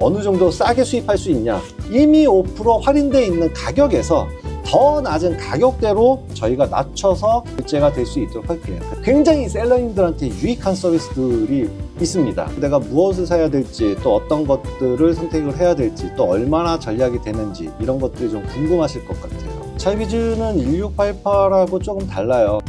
어느 정도 싸게 수입할 수 있냐, 이미 5% 할인되어 있는 가격에서 더 낮은 가격대로 저희가 낮춰서 결제가 될 수 있도록 할게요. 굉장히 셀러님들한테 유익한 서비스들이 있습니다. 내가 무엇을 사야 될지, 또 어떤 것들을 선택을 해야 될지, 또 얼마나 전략이 되는지, 이런 것들이 좀 궁금하실 것 같아요. 차이비즈는 1688하고 조금 달라요.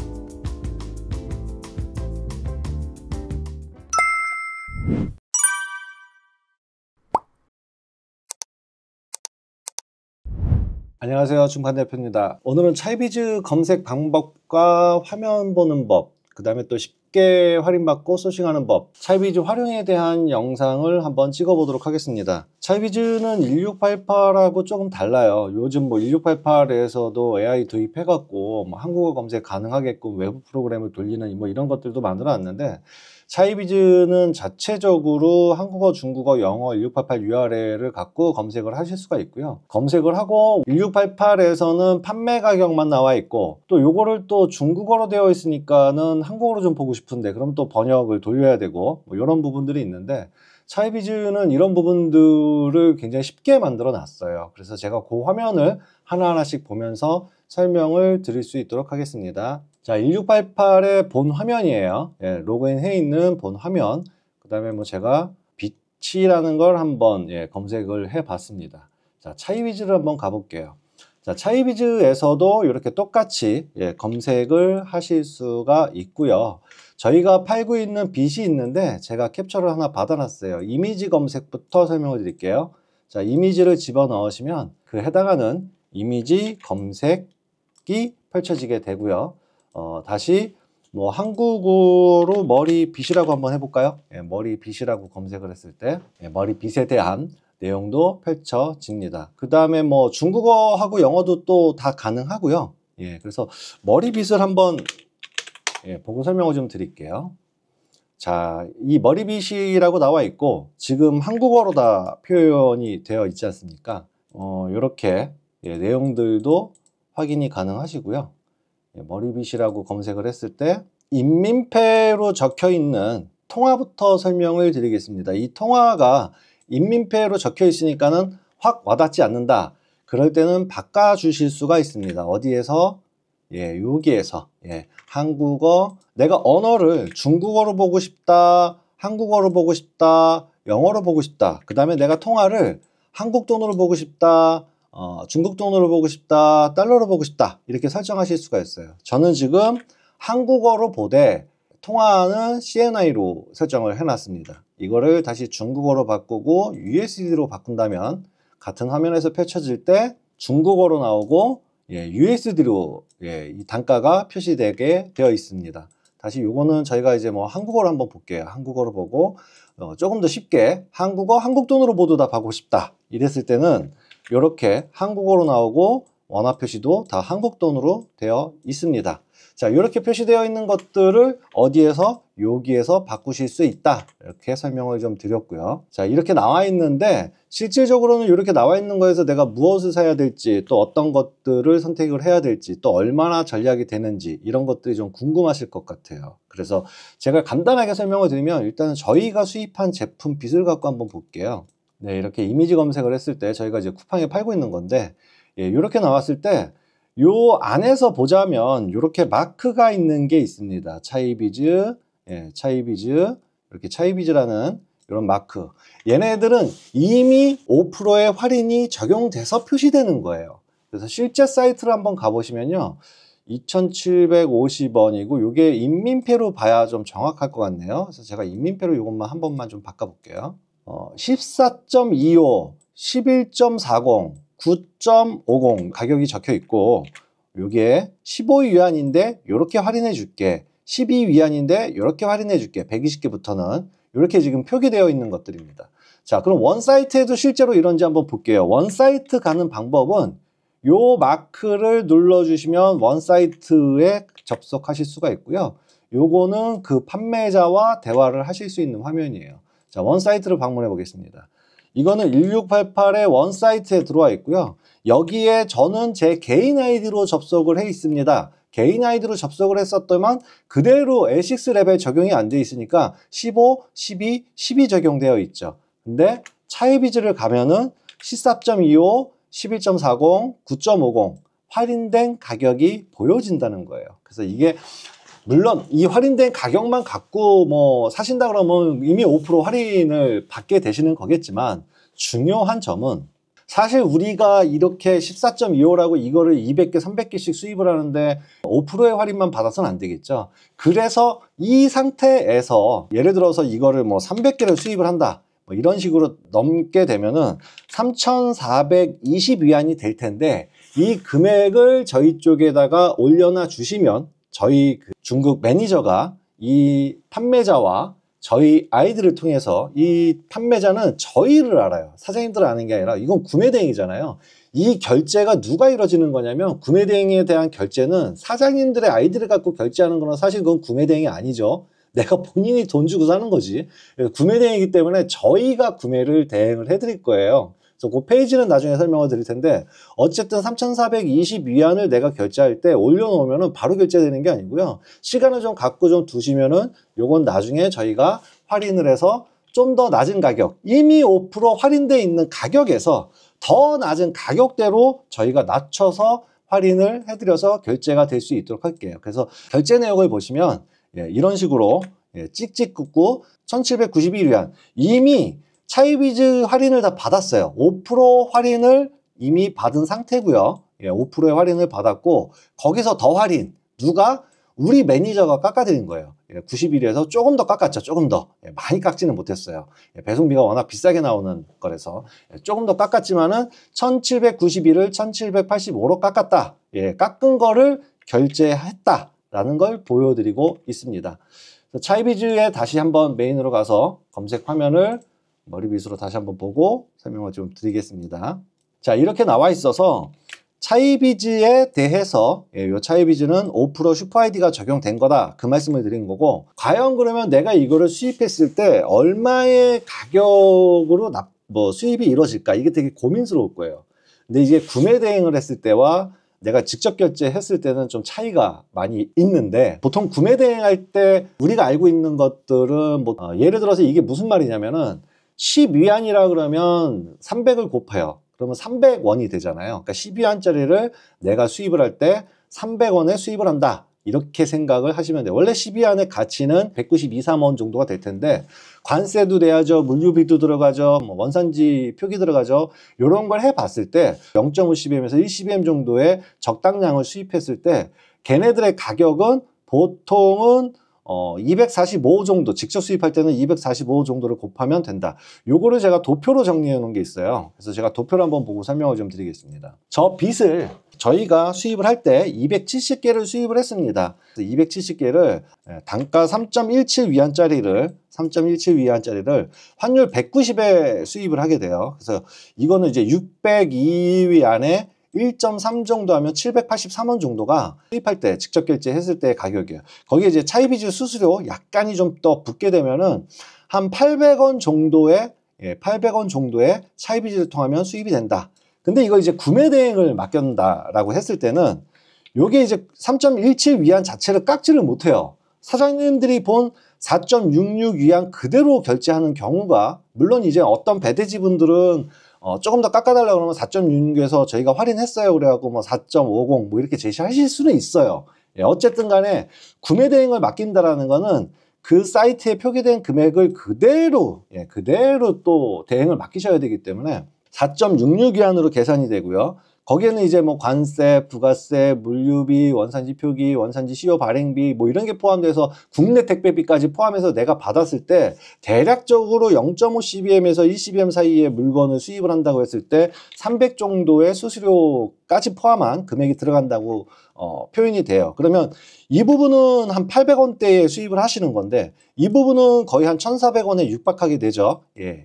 안녕하세요, 중판 대표입니다. 오늘은 차이비즈 검색 방법과 화면 보는 법, 그 다음에 또 쉽게 할인받고 소싱하는 법, 차이비즈 활용에 대한 영상을 한번 찍어보도록 하겠습니다. 차이비즈는 1688하고 조금 달라요. 요즘 뭐 1688에서도 AI 도입해갖고 뭐 한국어 검색 가능하게끔 외부 프로그램을 돌리는 뭐 이런 것들도 만들어 놨는데, 차이비즈는 자체적으로 한국어, 중국어, 영어 1688 URL을 갖고 검색을 하실 수가 있고요. 검색을 하고 1688에서는 판매 가격만 나와 있고, 또 요거를 또 중국어로 되어 있으니까는 한국어로 좀 보고 싶은데 그럼 또 번역을 돌려야 되고 뭐 이런 부분들이 있는데, 차이비즈는 이런 부분들을 굉장히 쉽게 만들어 놨어요. 그래서 제가 그 화면을 하나하나씩 보면서 설명을 드릴 수 있도록 하겠습니다. 자, 1688의 본 화면이에요. 예, 로그인해 있는 본 화면. 그 다음에 뭐 제가 빛이라는 걸 한번 검색을 해 봤습니다. 자, 차이비즈를 한번 가볼게요. 자, 차이비즈에서도 이렇게 똑같이 검색을 하실 수가 있고요. 저희가 팔고 있는 빛이 있는데 제가 캡처를 하나 받아놨어요. 이미지 검색부터 설명을 드릴게요. 자, 이미지를 집어넣으시면 그 해당하는 이미지 검색이 펼쳐지게 되고요. 다시 뭐 한국어로 머리빗이라고 한번 해볼까요? 머리빗이라고 검색을 했을 때 머리빗에 대한 내용도 펼쳐집니다. 그 다음에 뭐 중국어하고 영어도 또 다 가능하고요. 그래서 머리빗을 한번 보고 설명을 좀 드릴게요. 자, 이 머리빗이라고 나와 있고 지금 한국어로 다 표현이 되어 있지 않습니까? 이렇게 내용들도 확인이 가능하시고요. 머리빗이라고 검색을 했을 때 인민폐로 적혀 있는 통화부터 설명을 드리겠습니다. 이 통화가 인민폐로 적혀 있으니까는 확 와닿지 않는다. 그럴 때는 바꿔 주실 수가 있습니다. 어디에서? 여기에서 한국어, 내가 언어를 중국어로 보고 싶다, 한국어로 보고 싶다, 영어로 보고 싶다. 그 다음에 내가 통화를 한국 돈으로 보고 싶다, 중국 돈으로 보고 싶다, 달러로 보고 싶다, 이렇게 설정하실 수가 있어요. 저는 지금 한국어로 보되 통화는 CNY로 설정을 해놨습니다. 이거를 다시 중국어로 바꾸고 USD로 바꾼다면 같은 화면에서 펼쳐질 때 중국어로 나오고 USD로 이 단가가 표시되게 되어 있습니다. 다시 요거는 저희가 이제 뭐 한국어로 한번 볼게요. 한국어로 보고 조금 더 쉽게 한국어, 한국 돈으로 모두 다 받고 싶다, 이랬을 때는 이렇게 한국어로 나오고 원화 표시도 다 한국 돈으로 되어 있습니다. 자, 이렇게 표시되어 있는 것들을 어디에서? 여기에서 바꾸실 수 있다, 이렇게 설명을 좀 드렸고요. 자, 이렇게 나와 있는데 실질적으로는 이렇게 나와 있는 거에서 내가 무엇을 사야 될지, 또 어떤 것들을 선택을 해야 될지, 또 얼마나 전략이 되는지, 이런 것들이 좀 궁금하실 것 같아요. 그래서 제가 간단하게 설명을 드리면, 일단은 저희가 수입한 제품 빛을 갖고 한번 볼게요. 이렇게 이미지 검색을 했을 때 저희가 이제 쿠팡에 팔고 있는 건데, 이렇게 나왔을 때 요 안에서 보자면 이렇게 마크가 있는 게 있습니다. 차이비즈, 차이비즈, 이렇게 차이비즈라는 이런 마크. 얘네들은 이미 5%의 할인이 적용돼서 표시되는 거예요. 그래서 실제 사이트를 한번 가보시면요, 2,750원이고 이게 인민폐로 봐야 좀 정확할 것 같네요. 그래서 제가 인민폐로 이것만 한 번만 좀 바꿔볼게요. 14.25, 11.40, 9.50 가격이 적혀 있고, 요게 15위안인데 이렇게 할인해 줄게, 12위안인데 이렇게 할인해 줄게, 120개부터는 이렇게 지금 표기되어 있는 것들입니다. 자, 그럼 원사이트에도 실제로 이런지 한번 볼게요. 원사이트 가는 방법은 요 마크를 눌러주시면 원사이트에 접속하실 수가 있고요. 요거는 그 판매자와 대화를 하실 수 있는 화면이에요. 자, 원사이트를 방문해 보겠습니다. 이거는 1688의 원사이트에 들어와 있고요. 여기에 저는 제 개인 아이디로 접속을 해 있습니다. 개인 아이디로 접속을 했었더만 그대로 L6 레벨 적용이 안 돼 있으니까 15, 12, 12 적용되어 있죠. 근데 차이비즈를 가면은 14.25, 11.40, 9.50 할인된 가격이 보여진다는 거예요. 그래서 이게 물론 이 할인된 가격만 갖고 뭐 사신다 그러면 이미 5% 할인을 받게 되시는 거겠지만, 중요한 점은 사실 우리가 이렇게 14.25라고 이거를 200개, 300개씩 수입을 하는데 5%의 할인만 받아서는 안 되겠죠. 그래서 이 상태에서 예를 들어서 이거를 뭐 300개를 수입을 한다, 뭐 이런 식으로 넘게 되면은 3,420위안이 될 텐데, 이 금액을 저희 쪽에다가 올려놔 주시면 저희 그 중국 매니저가 이 판매자와 저희 아이들을 통해서, 이 판매자는 저희를 알아요. 사장님들을 아는 게 아니라 이건 구매 대행이잖아요. 이 결제가 누가 이루어지는 거냐면, 구매 대행에 대한 결제는 사장님들의 아이들을 갖고 결제하는 거는 사실 그건 구매 대행이 아니죠. 내가 본인이 돈 주고 사는 거지. 구매 대행이기 때문에 저희가 구매를 대행을 해드릴 거예요. 그래서 그 페이지는 나중에 설명을 드릴 텐데, 어쨌든 3,420위안을 내가 결제할 때 올려놓으면은 바로 결제되는 게 아니고요. 시간을 좀 갖고 좀 두시면은 요건 나중에 저희가 할인을 해서 좀 더 낮은 가격, 이미 5% 할인되어 있는 가격에서 더 낮은 가격대로 저희가 낮춰서 할인을 해드려서 결제가 될 수 있도록 할게요. 그래서 결제 내역을 보시면 이런 식으로 찍찍 긋고 1,791위안, 이미 차이비즈 할인을 다 받았어요. 5% 할인을 이미 받은 상태고요. 5%의 할인을 받았고, 거기서 더 할인, 누가? 우리 매니저가 깎아드린 거예요. 90일에서 조금 더 깎았죠. 조금 더. 많이 깎지는 못했어요. 배송비가 워낙 비싸게 나오는 거라서 조금 더 깎았지만은 1,791을 1,785로 깎았다. 깎은 거를 결제했다라는 걸 보여드리고 있습니다. 차이비즈에 다시 한번 메인으로 가서 검색 화면을 머리 밑으로 다시 한번 보고 설명을 좀 드리겠습니다. 자, 이렇게 나와 있어서 차이비즈에 대해서 이 차이비즈는 5% 슈퍼 아이디가 적용된 거다, 그 말씀을 드린 거고, 과연 그러면 내가 이거를 수입했을 때 얼마의 가격으로 수입이 이루어질까, 이게 되게 고민스러울 거예요. 근데 이제 구매 대행을 했을 때와 내가 직접 결제했을 때는 좀 차이가 많이 있는데, 보통 구매 대행할 때 우리가 알고 있는 것들은 예를 들어서 이게 무슨 말이냐면은 10위안이라 그러면 300을 곱해요. 그러면 300원이 되잖아요. 그러니까 10위안짜리를 내가 수입을 할 때 300원에 수입을 한다, 이렇게 생각을 하시면 돼요. 원래 10위안의 가치는 192, 3원 정도가 될 텐데, 관세도 내야죠, 물류비도 들어가죠, 원산지 표기 들어가죠. 이런 걸 해봤을 때 0.5cbm에서 1cbm 정도의 적당량을 수입했을 때 걔네들의 가격은 보통은 245 정도, 직접 수입할 때는 245 정도를 곱하면 된다. 요거를 제가 도표로 정리해 놓은 게 있어요. 그래서 제가 도표를 한번 보고 설명을 좀 드리겠습니다. 저 빗을 저희가 수입을 할 때 270개를 수입을 했습니다. 270개를 단가 3.17위안짜리를 환율 190에 수입을 하게 돼요. 그래서 이거는 이제 602위안에 1.3 정도 하면 783원 정도가 수입할 때, 직접 결제했을 때의 가격이에요. 거기에 이제 차이비즈 수수료 약간이 좀 더 붙게 되면은 한 800원 정도의 800원 정도의 차이비즈를 통하면 수입이 된다. 근데 이걸 이제 구매 대행을 맡긴다라고 했을 때는 요게 이제 3.17위안 자체를 깎지를 못해요. 사장님들이 본 4.66위안 그대로 결제하는 경우가, 물론 이제 어떤 배대지 분들은 조금 더 깎아달라고 그러면 4.66에서 저희가 할인했어요 그래갖고 4.50 이렇게 제시하실 수는 있어요. 어쨌든 간에 구매 대행을 맡긴다라는 거는 그 사이트에 표기된 금액을 그대로 또 대행을 맡기셔야 되기 때문에 4.66위안으로 계산이 되고요. 거기에는 이제 관세, 부가세, 물류비, 원산지 표기, 원산지 시효 발행비 이런 게 포함돼서 국내 택배비까지 포함해서 내가 받았을 때 대략적으로 0.5cbm에서 1cbm 사이의 물건을 수입을 한다고 했을 때 300 정도의 수수료까지 포함한 금액이 들어간다고 표현이 돼요. 그러면 이 부분은 한 800원대에 수입을 하시는 건데, 이 부분은 거의 한 1,400원에 육박하게 되죠.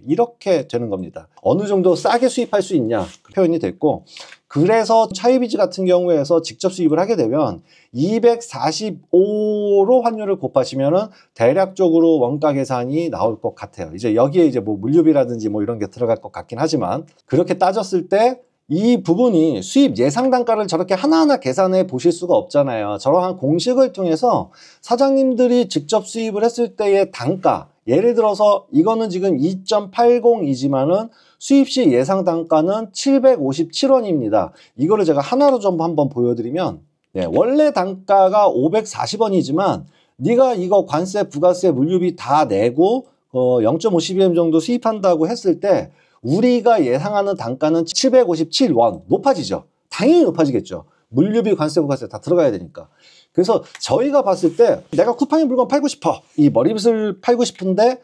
이렇게 되는 겁니다. 어느 정도 싸게 수입할 수 있냐 표현이 됐고, 그래서 차이비즈 같은 경우에서 직접 수입을 하게 되면 245로 환율을 곱하시면은 대략적으로 원가 계산이 나올 것 같아요. 이제 여기에 이제 물류비라든지 이런 게 들어갈 것 같긴 하지만, 그렇게 따졌을 때 이 부분이 수입 예상 단가를 저렇게 하나하나 계산해 보실 수가 없잖아요. 저러한 공식을 통해서 사장님들이 직접 수입을 했을 때의 단가, 예를 들어서 이거는 지금 2.80이지만은 수입 시 예상 단가는 757원입니다. 이거를 제가 하나로 좀 한번 보여드리면, 네, 원래 단가가 540원이지만 네가 이거 관세, 부가세, 물류비 다 내고 0.5cbm 정도 수입한다고 했을 때 우리가 예상하는 단가는 757원 높아지죠. 당연히 높아지겠죠. 물류비, 관세, 부가세 다 들어가야 되니까. 그래서 저희가 봤을 때 내가 쿠팡의 물건 팔고 싶어. 이 머리빗을 팔고 싶은데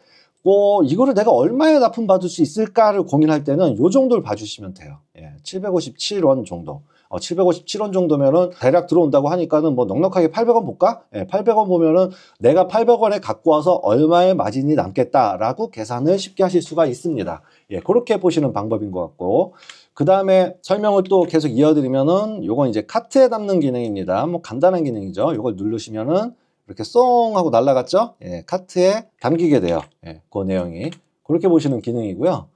이거를 내가 얼마에 납품받을 수 있을까를 고민할 때는 요 정도를 봐주시면 돼요. 757원 정도. 757원 정도면은 대략 들어온다고 하니까는 뭐 넉넉하게 800원 볼까? 800원 보면은 내가 800원에 갖고 와서 얼마의 마진이 남겠다라고 계산을 쉽게 하실 수가 있습니다. 그렇게 보시는 방법인 것 같고, 그 다음에 설명을 또 계속 이어드리면은 요건 이제 카트에 담는 기능입니다. 뭐 간단한 기능이죠. 요걸 누르시면은 이렇게 쏙 하고 날아갔죠? 카트에 담기게 돼요. 그 내용이. 그렇게 보시는 기능이고요.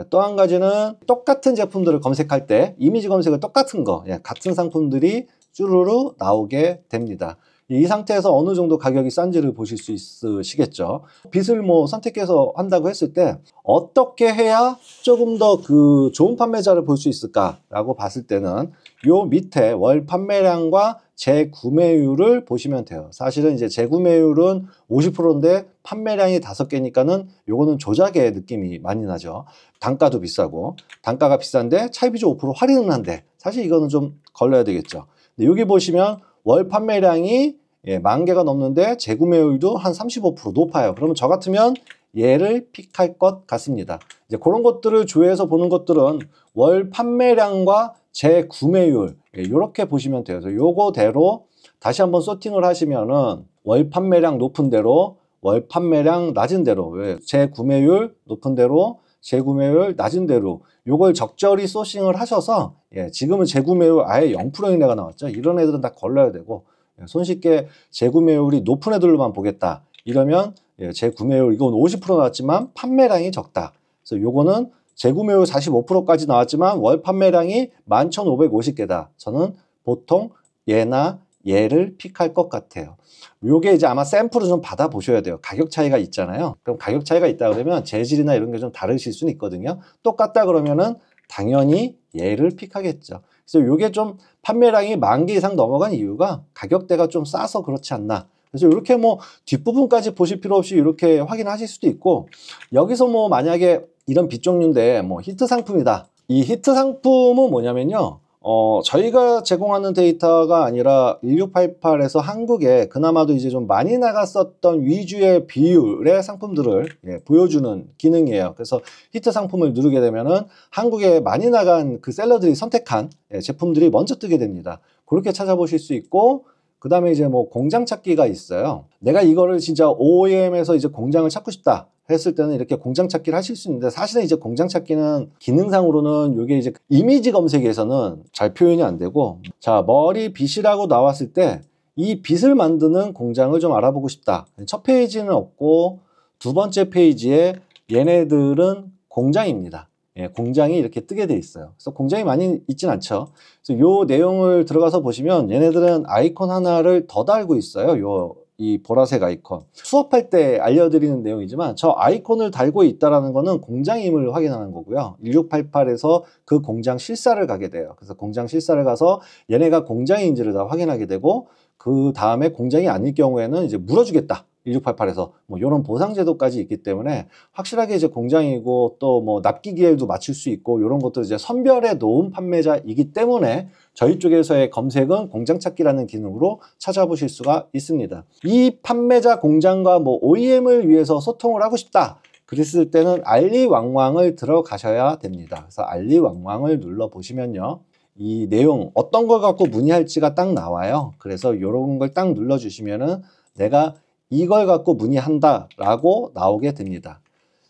또 한 가지는 똑같은 제품들을 검색할 때 이미지 검색을 똑같은 거, 같은 상품들이 쭈루루 나오게 됩니다. 이 상태에서 어느 정도 가격이 싼지를 보실 수 있으시겠죠. 빗을 뭐 선택해서 한다고 했을 때 어떻게 해야 조금 더 그 좋은 판매자를 볼 수 있을까라고 봤을 때는 요 밑에 월 판매량과 재구매율을 보시면 돼요. 사실은 이제 재구매율은 50%인데 판매량이 5개니까는 요거는 조작의 느낌이 많이 나죠. 단가도 비싸고, 단가가 비싼데 차이비즈 5% 할인은 한데 사실 이거는 좀 걸러야 되겠죠. 근데 여기 보시면 월 판매량이 10,000개가 넘는데 재구매율도 한 35% 높아요. 그러면 저 같으면 얘를 픽할 것 같습니다. 이제 그런 것들을 조회해서 보는 것들은 월 판매량과 재구매율 이렇게 보시면 돼요. 그래서 요거대로 다시 한번 소팅을 하시면은 월 판매량 높은 대로, 월 판매량 낮은 대로, 재구매율 높은 대로, 재구매율 낮은 대로 요걸 적절히 소싱을 하셔서 지금은 재구매율 아예 0%인 애가 나왔죠. 이런 애들은 다 걸러야 되고 손쉽게 재구매율이 높은 애들로만 보겠다. 이러면 재구매율 이건 50% 나왔지만 판매량이 적다. 그래서 요거는 재구매율 45%까지 나왔지만 월 판매량이 11,550개다. 저는 보통 얘나 얘를 픽할 것 같아요. 요게 이제 아마 샘플을 좀 받아 보셔야 돼요. 가격 차이가 있잖아요. 그럼 가격 차이가 있다 그러면 재질이나 이런 게 좀 다르실 수는 있거든요. 똑같다 그러면은 당연히 얘를 픽하겠죠. 그래서 요게 좀 판매량이 10,000개 이상 넘어간 이유가 가격대가 좀 싸서 그렇지 않나. 그래서 이렇게 뭐 뒷부분까지 보실 필요 없이 이렇게 확인하실 수도 있고, 여기서 뭐 만약에 이런 빗 종류인데 뭐 히트 상품이다. 이 히트 상품은 뭐냐면요. 저희가 제공하는 데이터가 아니라 1688에서 한국에 그나마도 이제 좀 많이 나갔었던 위주의 비율의 상품들을 보여주는 기능이에요. 그래서 히트 상품을 누르게 되면은 한국에 많이 나간 그 셀러들이 선택한 제품들이 먼저 뜨게 됩니다. 그렇게 찾아보실 수 있고, 그 다음에 이제 뭐 공장 찾기가 있어요. 내가 이거를 진짜 OEM에서 이제 공장을 찾고 싶다 했을 때는 이렇게 공장 찾기를 하실 수 있는데, 사실은 이제 공장 찾기는 기능상으로는 이게 이제 이미지 검색에서는 잘 표현이 안 되고, 자, 머리 빗이라고 나왔을 때 이 빗을 만드는 공장을 좀 알아보고 싶다. 첫 페이지는 없고 두 번째 페이지에 얘네들은 공장입니다. 공장이 이렇게 뜨게 돼 있어요. 그래서 공장이 많이 있진 않죠. 그래서 요 내용을 들어가서 보시면 얘네들은 아이콘 하나를 더 달고 있어요. 이 보라색 아이콘. 수업할 때 알려드리는 내용이지만 저 아이콘을 달고 있다는 거는 공장임을 확인하는 거고요. 1688에서 그 공장 실사를 가게 돼요. 그래서 공장 실사를 가서 얘네가 공장인지를 다 확인하게 되고, 그 다음에 공장이 아닐 경우에는 이제 물어주겠다. 1688에서 뭐 이런 보상 제도까지 있기 때문에 확실하게 이제 공장이고 또 뭐 납기 기일도 맞출 수 있고 이런 것도 이제 선별해 놓은 판매자이기 때문에 저희 쪽에서의 검색은 공장 찾기라는 기능으로 찾아보실 수가 있습니다. 이 판매자 공장과 뭐 OEM을 위해서 소통을 하고 싶다 그랬을 때는 알리왕왕을 들어가셔야 됩니다. 그래서 알리왕왕을 눌러 보시면요, 이 내용 어떤 걸 갖고 문의할지가 딱 나와요. 그래서 이런 걸 딱 눌러 주시면은 내가 이걸 갖고 문의한다 라고 나오게 됩니다.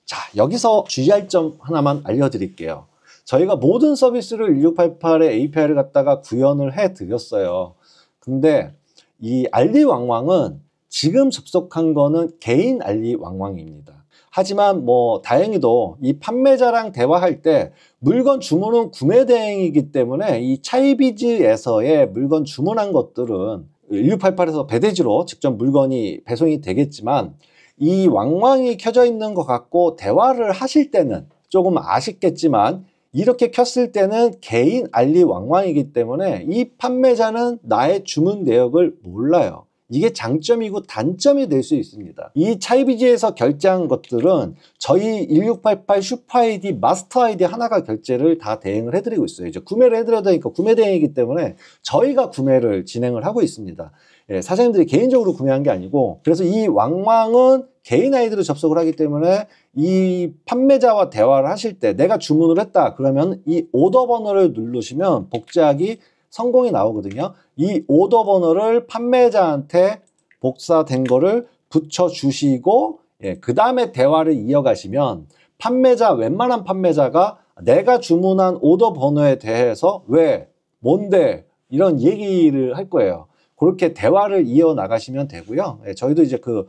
자, 여기서 주의할 점 하나만 알려드릴게요. 저희가 모든 서비스를 1688의 API를 갖다가 구현을 해 드렸어요. 근데 이 알리왕왕은 지금 접속한 거는 개인 알리왕왕입니다. 하지만 뭐 다행히도 이 판매자랑 대화할 때 물건 주문은 구매 대행이기 때문에 이 차이비즈에서의 물건 주문한 것들은 1688에서 배대지로 직접 물건이 배송이 되겠지만 이 왕왕이 켜져 있는 것 같고 대화를 하실 때는 조금 아쉽겠지만 이렇게 켰을 때는 개인 알리 왕왕이기 때문에 이 판매자는 나의 주문 내역을 몰라요. 이게 장점이고 단점이 될 수 있습니다. 이 차이비즈에서 결제한 것들은 저희 1688 슈퍼 아이디, 마스터 아이디 하나가 결제를 다 대행을 해드리고 있어요. 이제 구매를 해드려야 되니까 구매 대행이기 때문에 저희가 구매를 진행을 하고 있습니다. 예, 사장님들이 개인적으로 구매한 게 아니고, 그래서 이 왕왕은 개인 아이디로 접속을 하기 때문에 이 판매자와 대화를 하실 때 내가 주문을 했다 그러면 이 오더 번호를 누르시면 복제하기 성공이 나오거든요. 이 오더 번호를 판매자한테 복사된 거를 붙여주시고, 예, 그 다음에 대화를 이어가시면 웬만한 판매자가 내가 주문한 오더 번호에 대해서 왜, 뭔데 이런 얘기를 할 거예요. 그렇게 대화를 이어나가시면 되고요. 예, 저희도 이제 그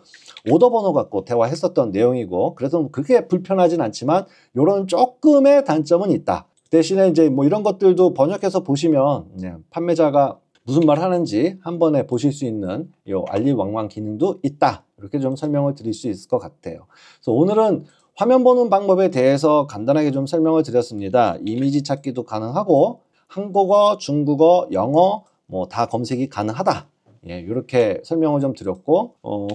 오더 번호 갖고 대화했었던 내용이고, 그래서 그렇게 불편하진 않지만 이런 조금의 단점은 있다. 대신에 이제 뭐 이런 것들도 번역해서 보시면 판매자가 무슨 말 하는지 한 번에 보실 수 있는 이 알리왕왕 기능도 있다. 이렇게 좀 설명을 드릴 수 있을 것 같아요. 그래서 오늘은 화면 보는 방법에 대해서 간단하게 좀 설명을 드렸습니다. 이미지 찾기도 가능하고 한국어, 중국어, 영어 뭐 다 검색이 가능하다. 예, 이렇게 설명을 좀 드렸고,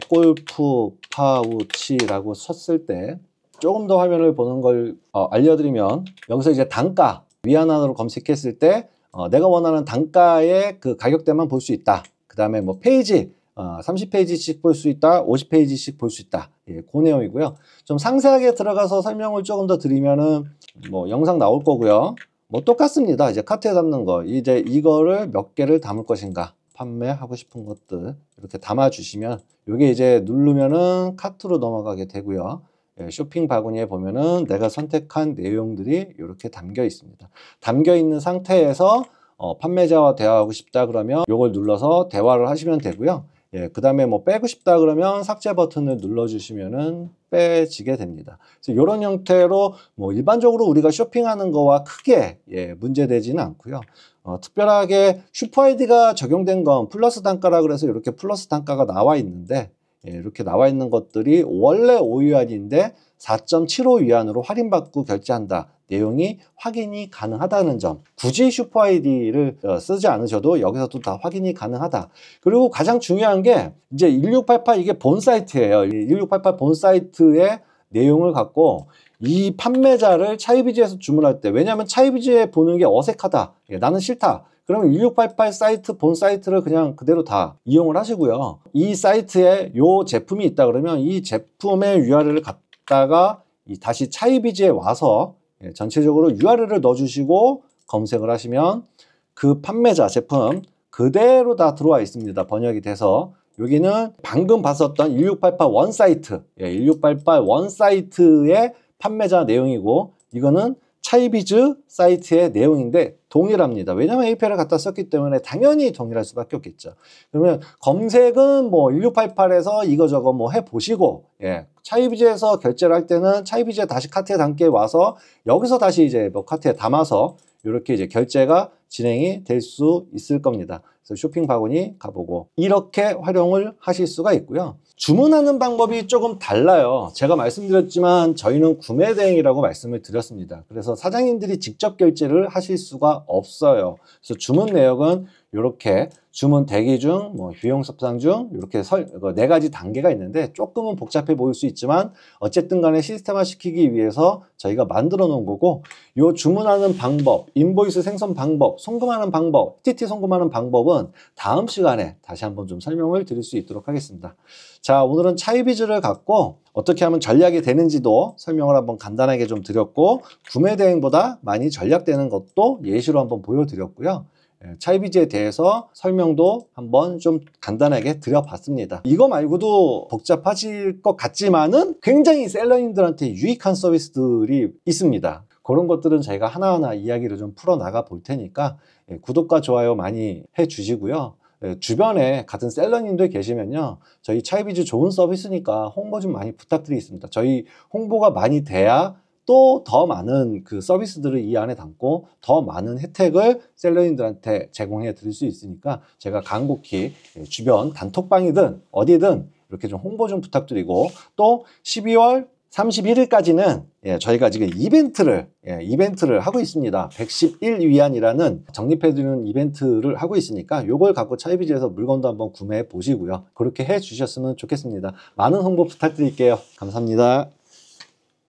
골프 파우치라고 쳤을 때 조금 더 화면을 보는 걸 알려드리면, 여기서 이제 단가 위안화로 검색했을 때 내가 원하는 단가의 그 가격대만 볼 수 있다. 그 다음에 뭐 페이지 30페이지씩 볼 수 있다, 50페이지씩 볼 수 있다. 예, 그 내용이고요. 좀 상세하게 들어가서 설명을 조금 더 드리면은 뭐 영상 나올 거고요. 뭐 똑같습니다. 이제 카트에 담는 거, 이제 이거를 몇 개를 담을 것인가, 판매하고 싶은 것들 이렇게 담아 주시면 이게 이제 누르면은 카트로 넘어가게 되고요. 예, 쇼핑 바구니에 보면은 내가 선택한 내용들이 이렇게 담겨 있습니다. 담겨 있는 상태에서 판매자와 대화하고 싶다 그러면 이걸 눌러서 대화를 하시면 되고요. 예, 그 다음에 뭐 빼고 싶다 그러면 삭제 버튼을 눌러주시면은 빼지게 됩니다. 그래서 이런 형태로 뭐 일반적으로 우리가 쇼핑하는 거와 크게 문제되지는 않고요. 특별하게 슈퍼 아이디가 적용된 건 플러스 단가라 그래서 이렇게 플러스 단가가 나와 있는데, 예, 이렇게 나와 있는 것들이 원래 5위안인데 4.75위안으로 할인받고 결제한다. 내용이 확인이 가능하다는 점. 굳이 슈퍼 아이디를 쓰지 않으셔도 여기서도 다 확인이 가능하다. 그리고 가장 중요한 게 이제 1688 이게 본 사이트예요. 1688 본 사이트의 내용을 갖고 이 판매자를 차이비즈에서 주문할 때, 왜냐하면 차이비즈에 보는 게 어색하다. 나는 싫다. 그러면 1688 사이트, 본 사이트를 그냥 그대로 다 이용을 하시고요. 이 사이트에 요 제품이 있다 그러면 이 제품의 URL을 갖다가 다시 차이비즈에 와서 전체적으로 URL을 넣어주시고 검색을 하시면 그 판매자 제품 그대로 다 들어와 있습니다. 번역이 돼서. 여기는 방금 봤었던 1688 원사이트, 1688 원사이트의 판매자 내용이고, 이거는 차이비즈 사이트의 내용인데 동일합니다. 왜냐하면 API를 갖다 썼기 때문에 당연히 동일할 수밖에 없겠죠. 그러면 검색은 뭐 1688에서 이거저거 뭐 해보시고, 차이비즈에서 결제를 할 때는 차이비즈에 다시 카트에 담게 와서 여기서 다시 이제 뭐 카트에 담아서 이렇게 이제 결제가 진행이 될 수 있을 겁니다. 그래서 쇼핑 바구니 가보고 이렇게 활용을 하실 수가 있고요. 주문하는 방법이 조금 달라요. 제가 말씀드렸지만 저희는 구매 대행이라고 말씀을 드렸습니다. 그래서 사장님들이 직접 결제를 하실 수가 없어요. 그래서 주문 내역은 이렇게 주문 대기 중, 뭐 휴용 협상 중 이렇게 네 가지 단계가 있는데 조금은 복잡해 보일 수 있지만 어쨌든 간에 시스템화 시키기 위해서 저희가 만들어 놓은 거고, 요 주문하는 방법, 인보이스 생성 방법, 송금하는 방법, TT 송금하는 방법은 다음 시간에 다시 한번 좀 설명을 드릴 수 있도록 하겠습니다. 자, 오늘은 차이비즈를 갖고 어떻게 하면 전략이 되는지도 설명을 한번 간단하게 좀 드렸고, 구매 대행보다 많이 전략되는 것도 예시로 한번 보여드렸고요. 차이비즈에 대해서 설명도 한번 좀 간단하게 드려봤습니다. 이거 말고도 복잡하실 것 같지만은 굉장히 셀러님들한테 유익한 서비스들이 있습니다. 그런 것들은 저희가 하나하나 이야기를 좀 풀어나가 볼 테니까 구독과 좋아요 많이 해주시고요. 주변에 같은 셀러님들 계시면요, 저희 차이비즈 좋은 서비스니까 홍보 좀 많이 부탁드리겠습니다. 저희 홍보가 많이 돼야 또 더 많은 그 서비스들을 이 안에 담고 더 많은 혜택을 셀러님들한테 제공해 드릴 수 있으니까 제가 간곡히 주변 단톡방이든 어디든 이렇게 좀 홍보 좀 부탁드리고, 또 12월 31일까지는 저희가 지금 이벤트를 하고 있습니다. 111 위안이라는 적립해드리는 이벤트를 하고 있으니까 요걸 갖고 차이비즈에서 물건도 한번 구매해 보시고요. 그렇게 해 주셨으면 좋겠습니다. 많은 홍보 부탁드릴게요. 감사합니다.